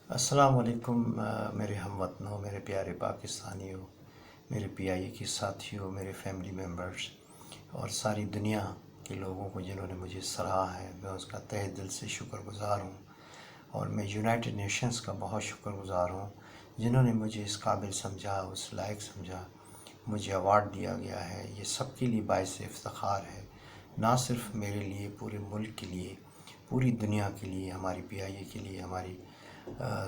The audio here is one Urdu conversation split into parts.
السلام علیکم میرے ہم وطنوں، میرے پیارے پاکستانیوں، میرے پی آئی اے کے ساتھیوں، میرے فیملی ممبرز اور ساری دنیا کے لوگوں کو جنہوں نے مجھے سراہا ہے، میں اس کا تہہ دل سے شکر گزار ہوں۔ اور میں یونائٹڈ نیشنز کا بہت شکر گزار ہوں جنہوں نے مجھے اس قابل سمجھا، اس لائق سمجھا، مجھے ایوارڈ دیا گیا ہے۔ یہ سب کے لیے باعث افتخار ہے، نہ صرف میرے لیے، پورے ملک کے لیے، پوری دنیا کے لیے، ہماری پی آئی اے کے لیے، ہماری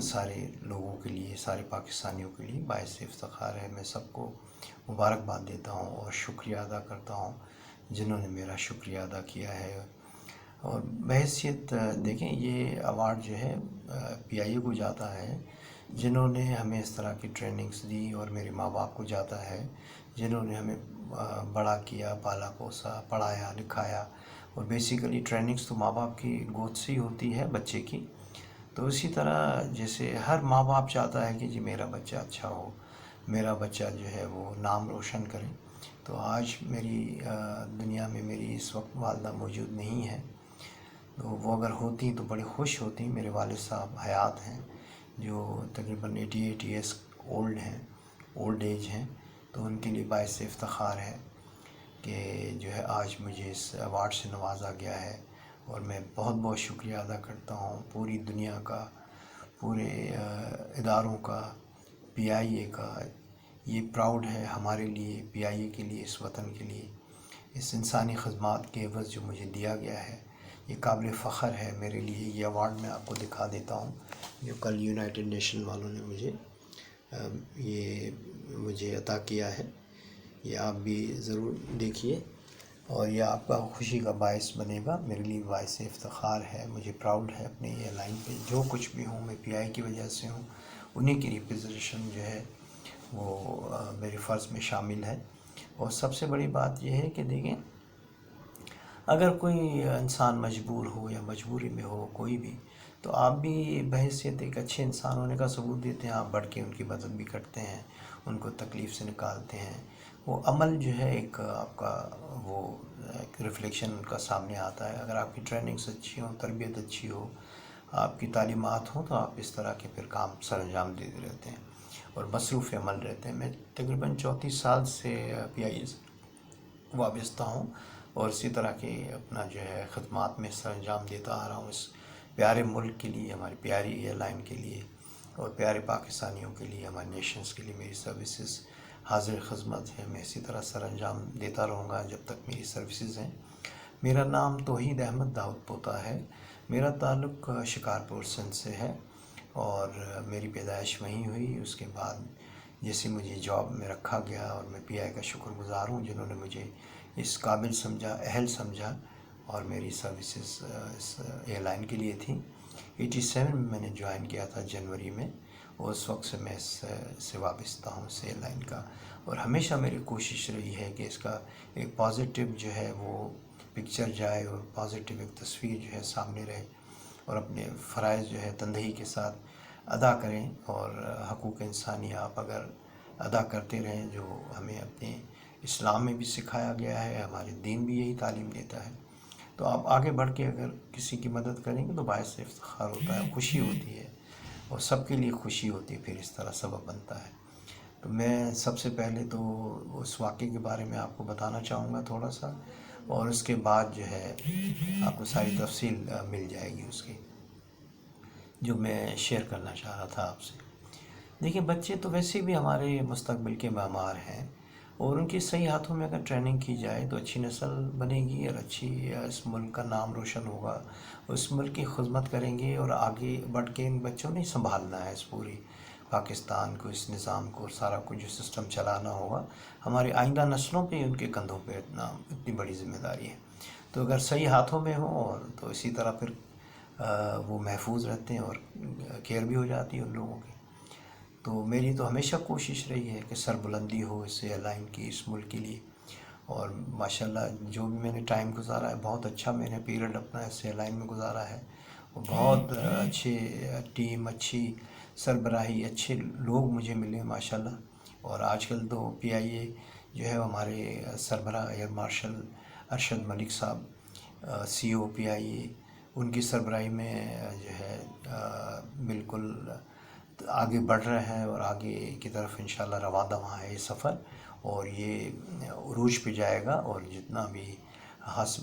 سارے لوگوں کے لیے، سارے پاکستانیوں کے لیے باعث افتخار ہے۔ میں سب کو مبارکباد دیتا ہوں اور شکریہ ادا کرتا ہوں جنہوں نے میرا شکریہ ادا کیا ہے۔ اور بحیثیت دیکھیں، یہ ایوارڈ جو ہے پی آئی اے کو جاتا ہے جنہوں نے ہمیں اس طرح کی ٹریننگز دی، اور میرے ماں باپ کو جاتا ہے جنہوں نے ہمیں بڑا کیا، پالا پوسا، پڑھایا لکھایا۔ اور بیسیکلی ٹریننگز تو ماں باپ کی گود سے ہی ہوتی ہے بچے کی۔ تو اسی طرح جیسے ہر ماں باپ چاہتا ہے کہ جی میرا بچہ اچھا ہو، میرا بچہ جو ہے وہ نام روشن کرے۔ تو آج میری دنیا میں میری اس وقت والدہ موجود نہیں ہے، تو وہ اگر ہوتی تو بڑے خوش ہوتی۔ میرے والد صاحب حیات ہیں، جو تقریباً 88 ایئرس اولڈ ہیں، اولڈ ایج ہیں۔ تو ان کے لیے باعث افتخار ہے کہ جو ہے آج مجھے اس ایوارڈ سے نوازا گیا ہے، اور میں بہت بہت شکریہ ادا کرتا ہوں پوری دنیا کا، پورے اداروں کا، پی آئی اے کا۔ یہ پراؤڈ ہے ہمارے لیے، پی آئی اے کے لیے، اس وطن کے لیے، اس انسانی خدمات کے عوض جو مجھے دیا گیا ہے، یہ قابل فخر ہے میرے لیے۔ یہ ایوارڈ میں آپ کو دکھا دیتا ہوں جو کل یونائٹڈ نیشن والوں نے مجھے عطا کیا ہے۔ یہ آپ بھی ضرور دیکھیے، اور یہ آپ کا خوشی کا باعث بنے گا، میرے لیے باعث افتخار ہے۔ مجھے پراؤڈ ہے اپنے یہ لائن پہ، جو کچھ بھی ہوں میں پی آئی کی وجہ سے ہوں، انہیں کی ریپریزنٹیشن جو ہے وہ میرے فرض میں شامل ہے۔ اور سب سے بڑی بات یہ ہے کہ دیکھیں، اگر کوئی انسان مجبور ہو یا مجبوری میں ہو کوئی بھی، تو آپ بھی بحیثیت ایک اچھے انسان ہونے کا ثبوت دیتے ہیں۔ آپ بڑھ کے ان کی مدد بھی کرتے ہیں، ان کو تکلیف سے نکالتے ہیں۔ وہ عمل جو ہے ایک آپ کا، وہ ایک ریفلیکشن ان کا سامنے آتا ہے۔ اگر آپ کی ٹریننگز اچھی ہوں، تربیت اچھی ہو، آپ کی تعلیمات ہوں، تو آپ اس طرح کے پھر کام سر انجام دیتے رہتے ہیں اور مصروف عمل رہتے ہیں۔ میں تقریباً 34 سال سے پی آئی اے سے وابستہ ہوں، اور اسی طرح کے اپنا جو ہے خدمات میں سر انجام دیتا آ رہا ہوں اس پیارے ملک کے لیے، ہماری پیاری ایئر لائن کے لیے، اور پیارے پاکستانیوں کے لیے، ہمارے نیشنز کے لیے میری سروسز حاضر خدمت ہے۔ میں اسی طرح سر انجام دیتا رہوں گا جب تک میری سروسز ہیں۔ میرا نام توحید احمد داؤد پوتا ہے، میرا تعلق شکارپور سندھ سے ہے، اور میری پیدائش وہیں ہوئی۔ اس کے بعد جیسے مجھے جاب میں رکھا گیا، اور میں پی آئی کا شکر گزار ہوں جنہوں نے مجھے اس قابل سمجھا، اہل سمجھا، اور میری سروسز اس ایئر لائن کے لیے تھیں۔ 87 میں میں نے جوائن کیا تھا جنوری میں، اور اس وقت سے میں اس سے وابستہ ہوں، اس ایئر لائن کا۔ اور ہمیشہ میری کوشش رہی ہے کہ اس کا ایک پازیٹیو جو ہے وہ پکچر جائے، اور پازیٹیو ایک تصویر جو ہے سامنے رہے، اور اپنے فرائض جو ہے تندہی کے ساتھ ادا کریں۔ اور حقوق انسانی آپ اگر ادا کرتے رہیں، جو ہمیں اپنے اسلام میں بھی سکھایا گیا ہے، ہمارے دین بھی یہی تعلیم دیتا ہے، تو آپ آگے بڑھ کے اگر کسی کی مدد کریں گے تو باعث افتخار ہوتا ہے، خوشی ہوتی ہے، اور سب کے لیے خوشی ہوتی ہے، پھر اس طرح سبب بنتا ہے۔ تو میں سب سے پہلے تو اس واقعے کے بارے میں آپ کو بتانا چاہوں گا تھوڑا سا، اور اس کے بعد جو ہے آپ کو ساری تفصیل مل جائے گی اس کی، جو میں شیئر کرنا چاہ رہا تھا آپ سے۔ دیکھیں، بچے تو ویسے بھی ہمارے مستقبل کے معمار ہیں، اور ان کے صحیح ہاتھوں میں اگر ٹریننگ کی جائے تو اچھی نسل بنے گی، اور اچھی اس ملک کا نام روشن ہوگا، اس ملک کی خدمت کریں گے، اور آگے بڑھ کے ان بچوں نے سنبھالنا ہے اس پوری پاکستان کو، اس نظام کو، اور سارا کچھ جو سسٹم چلانا ہوگا، ہماری آئندہ نسلوں پہ ان کے کندھوں پہ اتنی بڑی ذمہ داری ہے۔ تو اگر صحیح ہاتھوں میں ہوں، اور تو اسی طرح پھر وہ محفوظ رہتے ہیں، اور کیئر بھی ہو جاتی ہے ان لوگوں کی۔ تو میری تو ہمیشہ کوشش رہی ہے کہ سربلندی ہو اس ایئر لائن کی، اس ملک کے لیے، اور ماشاءاللہ جو بھی میں نے ٹائم گزارا ہے، بہت اچھا میں نے پیریڈ اپنا اس ایئر لائن میں گزارا ہے، اور بہت اچھے ٹیم، اچھی سربراہی، اچھے لوگ مجھے ملے ماشاءاللہ۔ اور آج کل تو پی آئی اے جو ہے ہمارے سربراہ ایئر مارشل ارشد ملک صاحب، سی او پی آئی اے، ان کی سربراہی میں جو ہے بالکل آگے بڑھ رہے ہیں اور آگے کی طرف انشاءاللہ رواں دواں ہے یہ سفر، اور یہ عروج پہ جائے گا، اور جتنا بھی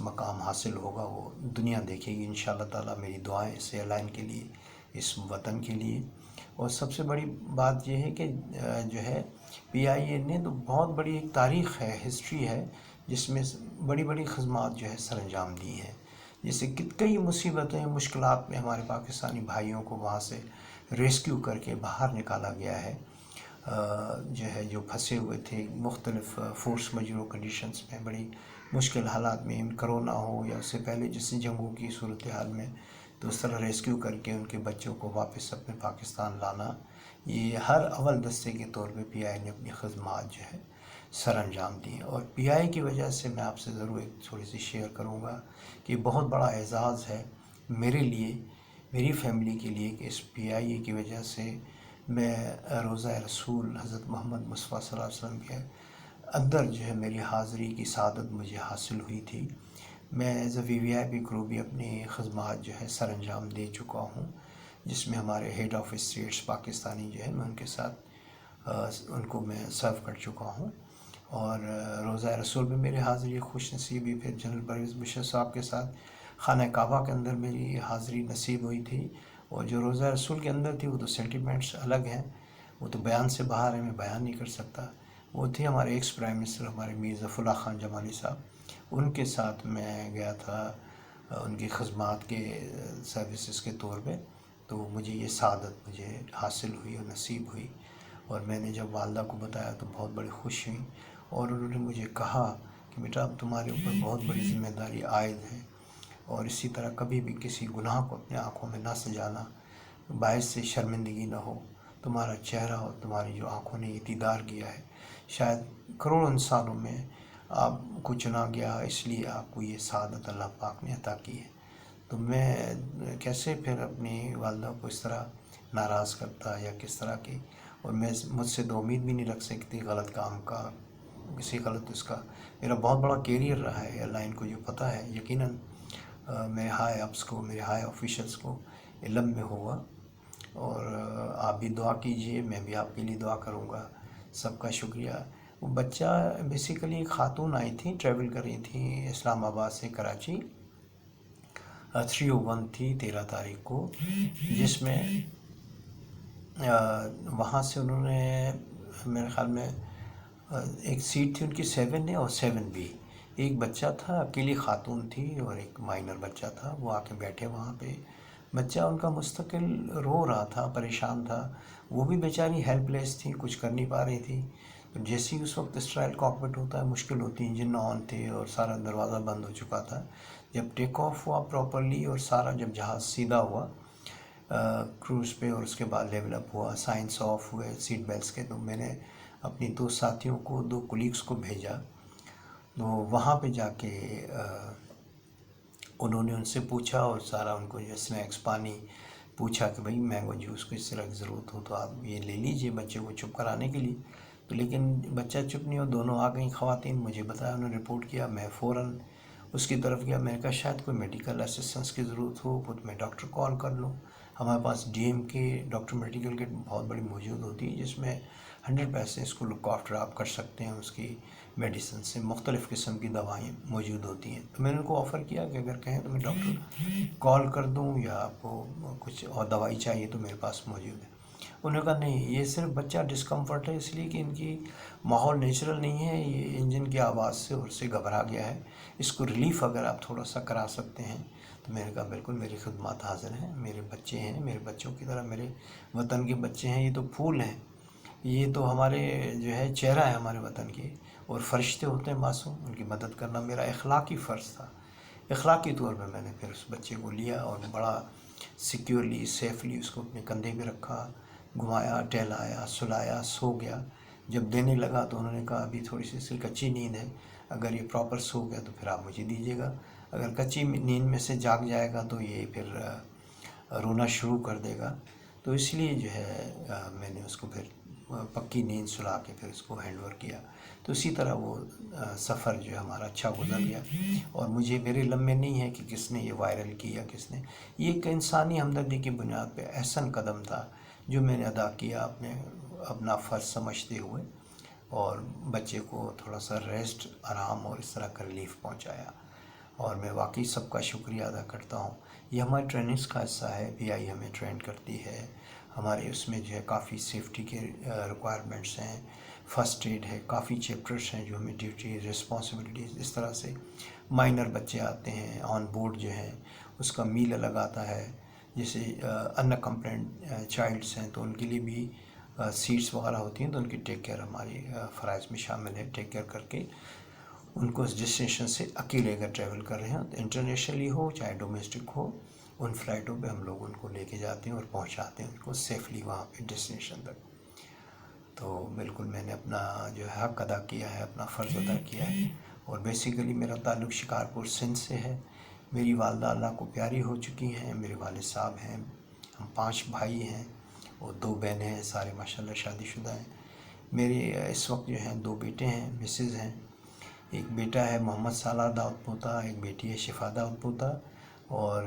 مقام حاصل ہوگا وہ دنیا دیکھے گی انشاءاللہ تعالیٰ۔ میری دعائیں اس ایئر لائن کے لیے، اس وطن کے لیے۔ اور سب سے بڑی بات یہ ہے کہ جو ہے پی آئی اے نے تو بہت بڑی ایک تاریخ ہے، ہسٹری ہے، جس میں بڑی بڑی خدمات جو ہے سر انجام دی ہیں، جیسے کہ کئی مصیبتیں مشکلات میں ہمارے پاکستانی بھائیوں کو وہاں سے ریسکیو کر کے باہر نکالا گیا ہے، جو ہے جو پھنسے ہوئے تھے مختلف فورس میجور کنڈیشنز میں، بڑی مشکل حالات میں، کرونا ہو یا اس سے پہلے جیسے جنگوں کی صورتحال میں، تو اس طرح ریسکیو کر کے ان کے بچوں کو واپس اپنے پاکستان لانا، یہ ہر اول دستے کے طور پہ پی آئی نے اپنی خدمات جو ہے سر انجام دی ہیں۔ اور پی آئی کی وجہ سے میں آپ سے ضرور ایک تھوڑی سی شیئر کروں گا کہ بہت بڑا اعزاز ہے میرے لیے، میری فیملی کے لیے، کہ اس پی آئی اے کی وجہ سے میں روضہ رسول حضرت محمد مصطفیٰ صلی اللہ علیہ وسلم کے اندر جو ہے میری حاضری کی سعادت مجھے حاصل ہوئی تھی۔ میں as a we we I P group بھی اپنی خدمات جو ہے سر انجام دے چکا ہوں، جس میں ہمارے ہیڈ آف اسٹیٹس پاکستانی جو ہے میں ان کے ساتھ ان کو میں سرو کر چکا ہوں۔ اور روضہ رسول میں میری حاضری خوش نصیبی، پھر جنرل پرویز مشرف صاحب کے ساتھ خانہ کعبہ کے اندر میری حاضری نصیب ہوئی تھی۔ اور جو روضہ رسول کے اندر تھی وہ تو سینٹیمنٹس الگ ہیں، وہ تو بیان سے باہر ہے، میں بیان نہیں کر سکتا۔ وہ تھے ہمارے ایکس پرائم منسٹر ہمارے میر ظفر اللہ خان جمالی صاحب، ان کے ساتھ میں گیا تھا ان کی خدمات کے سروسز کے طور پہ، تو مجھے یہ سعادت مجھے حاصل ہوئی اور نصیب ہوئی۔ اور میں نے جب والدہ کو بتایا تو بہت بڑی خوش ہوئی، اور انہوں نے مجھے کہا کہ بیٹا اب تمہارے اوپر بہت بڑی ذمہ داری عائد ہے، اور اسی طرح کبھی بھی کسی گناہ کو اپنے آنکھوں میں نہ سجانا، باعث سے شرمندگی نہ ہو۔ تمہارا چہرہ اور تمہاری جو آنکھوں نے یہ دیدار کیا ہے، شاید کروڑوں انسانوں میں آپ کو چنا گیا، اس لیے آپ کو یہ سعادت اللہ پاک نے عطا کی ہے۔ تو میں کیسے پھر اپنی والدہ کو اس طرح ناراض کرتا یا کس طرح کی، اور میں مجھ سے تو امید بھی نہیں رکھ سکتی غلط کام کا، کسی غلط اس کا۔ میرا بہت بڑا کیریئر رہا ہے ایئر لائن کو جو پتہ ہے، یقیناً میرے ہائی اپس کو، میرے ہائی آفیشلس کو علم میں ہوگا۔ اور آپ بھی دعا کیجئے، میں بھی آپ کے لیے دعا کروں گا۔ سب کا شکریہ۔ وہ بچہ بیسیکلی ایک خاتون آئی تھی، ٹریول کر رہی تھی اسلام آباد سے کراچی، 301 تھی 13 تاریخ کو، جس میں وہاں سے انہوں نے میرے خیال میں ایک سیٹ تھی ان کی 7A اور 7B، ایک بچہ تھا، اکیلی خاتون تھی، اور ایک مائنر بچہ تھا۔ وہ آ کے بیٹھے وہاں پہ، بچہ ان کا مستقل رو رہا تھا، پریشان تھا، وہ بھی بیچاری ہیلپ لیس تھی، کچھ کر نہیں پا رہی تھی۔ تو جیسے ہی اس وقت اسٹرائل کاکپٹ ہوتا ہے، مشکل ہوتی، انجن آن تھے اور سارا دروازہ بند ہو چکا تھا۔ جب ٹیک آف ہوا پراپرلی اور سارا جب جہاز سیدھا ہوا کروز پہ، اور اس کے بعد لیول اپ ہوا، سائنس آف ہوئے سیٹ بیلٹس کے، تو میں نے اپنی 2 ساتھیوں کو، 2 کولیگس کو بھیجا۔ تو وہاں پہ جا کے انہوں نے ان سے پوچھا، اور سارا ان کو جو اسنیکس، پانی پوچھا کہ بھئی مینگو جوس کو اس طرح کی ضرورت ہو تو آپ یہ لے لیجئے بچے کو چپ کرانے کے لیے۔ تو لیکن بچہ چپ نہیں ہو، دونوں آ گئیں خواتین، مجھے بتایا، انہوں نے رپورٹ کیا، میں فوراً اس کی طرف گیا۔ میں نے کہا شاید کوئی میڈیکل اسسٹنس کی ضرورت ہو، خود میں ڈاکٹر کال کر لوں۔ ہمارے پاس DM کے ڈاکٹر میڈیکل کٹ بہت بڑی موجود ہوتی ہے، جس میں 100% اس کو لک آفٹر آپ کر سکتے ہیں، اس کی میڈیسن سے مختلف قسم کی دوائیں موجود ہوتی ہیں۔ تو میں نے ان کو آفر کیا کہ اگر کہیں تو میں ڈاکٹر کال کر دوں، یا آپ کو کچھ اور دوائی چاہیے تو میرے پاس موجود ہے۔ انہوں نے کہا نہیں، یہ صرف بچہ ڈسکمفرٹ ہے، اس لیے کہ ان کی ماحول نیچرل نہیں ہے، یہ انجن کی آواز سے اور سے گھبرا گیا ہے، اس کو ریلیف اگر آپ تھوڑا سا کرا سکتے ہیں۔ تو میں نے کہا بالکل، میری خدمات حاضر ہیں، میرے بچے ہیں، میرے بچوں کی طرح میرے وطن کے بچے ہیں، یہ تو پھول ہیں، یہ تو ہمارے جو ہے چہرہ ہے ہمارے وطن کے، اور فرشتے ہوتے ہیں معصوم، ان کی مدد کرنا میرا اخلاقی فرض تھا۔ اخلاقی طور پہ میں نے پھر اس بچے کو لیا اور بڑا سیکیورلی، سیفلی اس کو اپنے کندھے پہ رکھا، گھمایا، ٹہلایا، سلایا، سو گیا۔ جب دینے لگا تو انہوں نے کہا ابھی تھوڑی سی اس کی کچی نیند ہے، اگر یہ پراپر سو گیا تو پھر آپ مجھے دیجیے گا، اگر کچی نیند میں سے جاگ جائے گا تو یہ پھر رونا شروع کر دے گا۔ تو اس لیے جو ہے میں نے اس کو پھر پکی نیند سلا کے پھر اس کو ہینڈ اوور کیا. تو اسی طرح وہ سفر جو ہمارا اچھا گزر گیا. اور مجھے میرے لمحے نہیں ہے کہ کس نے یہ وائرل کیا کس نے. یہ ایک انسانی ہمدردی کی بنیاد پہ احسن قدم تھا جو میں نے ادا کیا اپنا فرض سمجھتے ہوئے، اور بچے کو تھوڑا سا ریسٹ، آرام اور اس طرح کا ریلیف پہنچایا. اور میں واقعی سب کا شکریہ ادا کرتا ہوں. یہ ہماری ٹریننگز کا حصہ ہے. پی آئی ہمیں ٹرین کرتی ہے. ہمارے اس میں جو ہے کافی سیفٹی کے ریکوائرمنٹس ہیں، فرسٹ ایڈ ہے، کافی چیپٹرس ہیں جو ہمیں ڈیوٹی رسپانسبلٹیز اس طرح سے. مائنر بچے آتے ہیں آن بورڈ جو ہیں، اس کا میل الگ آتا ہے. جیسے ان اکمپلینڈ چائلڈس ہیں تو ان کے لیے بھی سیٹس وغیرہ ہوتی ہیں، تو ان کی ٹیک کیئر ہماری فرائض میں شامل ہے. ٹیک کیئر کر کے ان کو اس ڈسٹینیشن سے اکیلے اگر ٹریول کر رہے ہیں، انٹرنیشنلی ہو چاہے ڈومیسٹک ہو، ان فلائٹوں پہ ہم لوگ ان کو لے کے جاتے ہیں اور پہنچاتے ہیں ان کو سیفلی وہاں پہ ڈسٹینیشن تک. تو بالکل میں نے اپنا جو ہے حق ادا کیا ہے، اپنا فرض ادا کیا ہے. اور بیسیکلی میرا تعلق شکارپور سندھ سے ہے. میری والدہ اللہ کو پیاری ہو چکی ہیں. میرے والد صاحب ہیں. ہم 5 بھائی ہیں اور 2 بہنیں ہیں. سارے ماشاءاللہ شادی شدہ ہیں. میرے اس وقت جو ہیں 2 بیٹے ہیں، مسز ہیں. ایک بیٹا ہے محمد سالار داؤد پوتا، ایک بیٹی ہے شفا داؤد پوتا. اور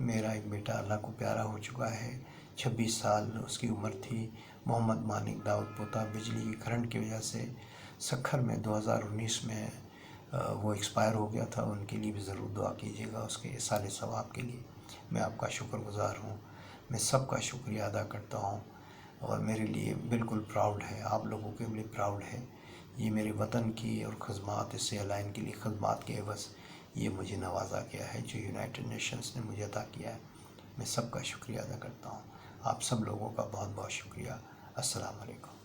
میرا ایک بیٹا اللہ کو پیارا ہو چکا ہے، 26 سال اس کی عمر تھی. محمد مانک داؤد پوتا بجلی کی کرنٹ کی وجہ سے سکھر میں 2019 میں وہ ایکسپائر ہو گیا تھا. ان کے لیے بھی ضرور دعا کیجیے گا، اس کے اصال ثواب کے لیے. میں آپ کا شکر گزار ہوں. میں سب کا شکریہ ادا کرتا ہوں. اور میرے لیے بالکل پراؤڈ ہے، آپ لوگوں کے لیے پراؤڈ ہے. یہ میرے وطن کی اور خدمات، اس سے الائن کے لیے خدمات کے عوض یہ مجھے نوازا گیا ہے جو یونائٹڈ نیشنز نے مجھے عطا کیا ہے. میں سب کا شکریہ ادا کرتا ہوں. آپ سب لوگوں کا بہت بہت شکریہ. السلام علیکم.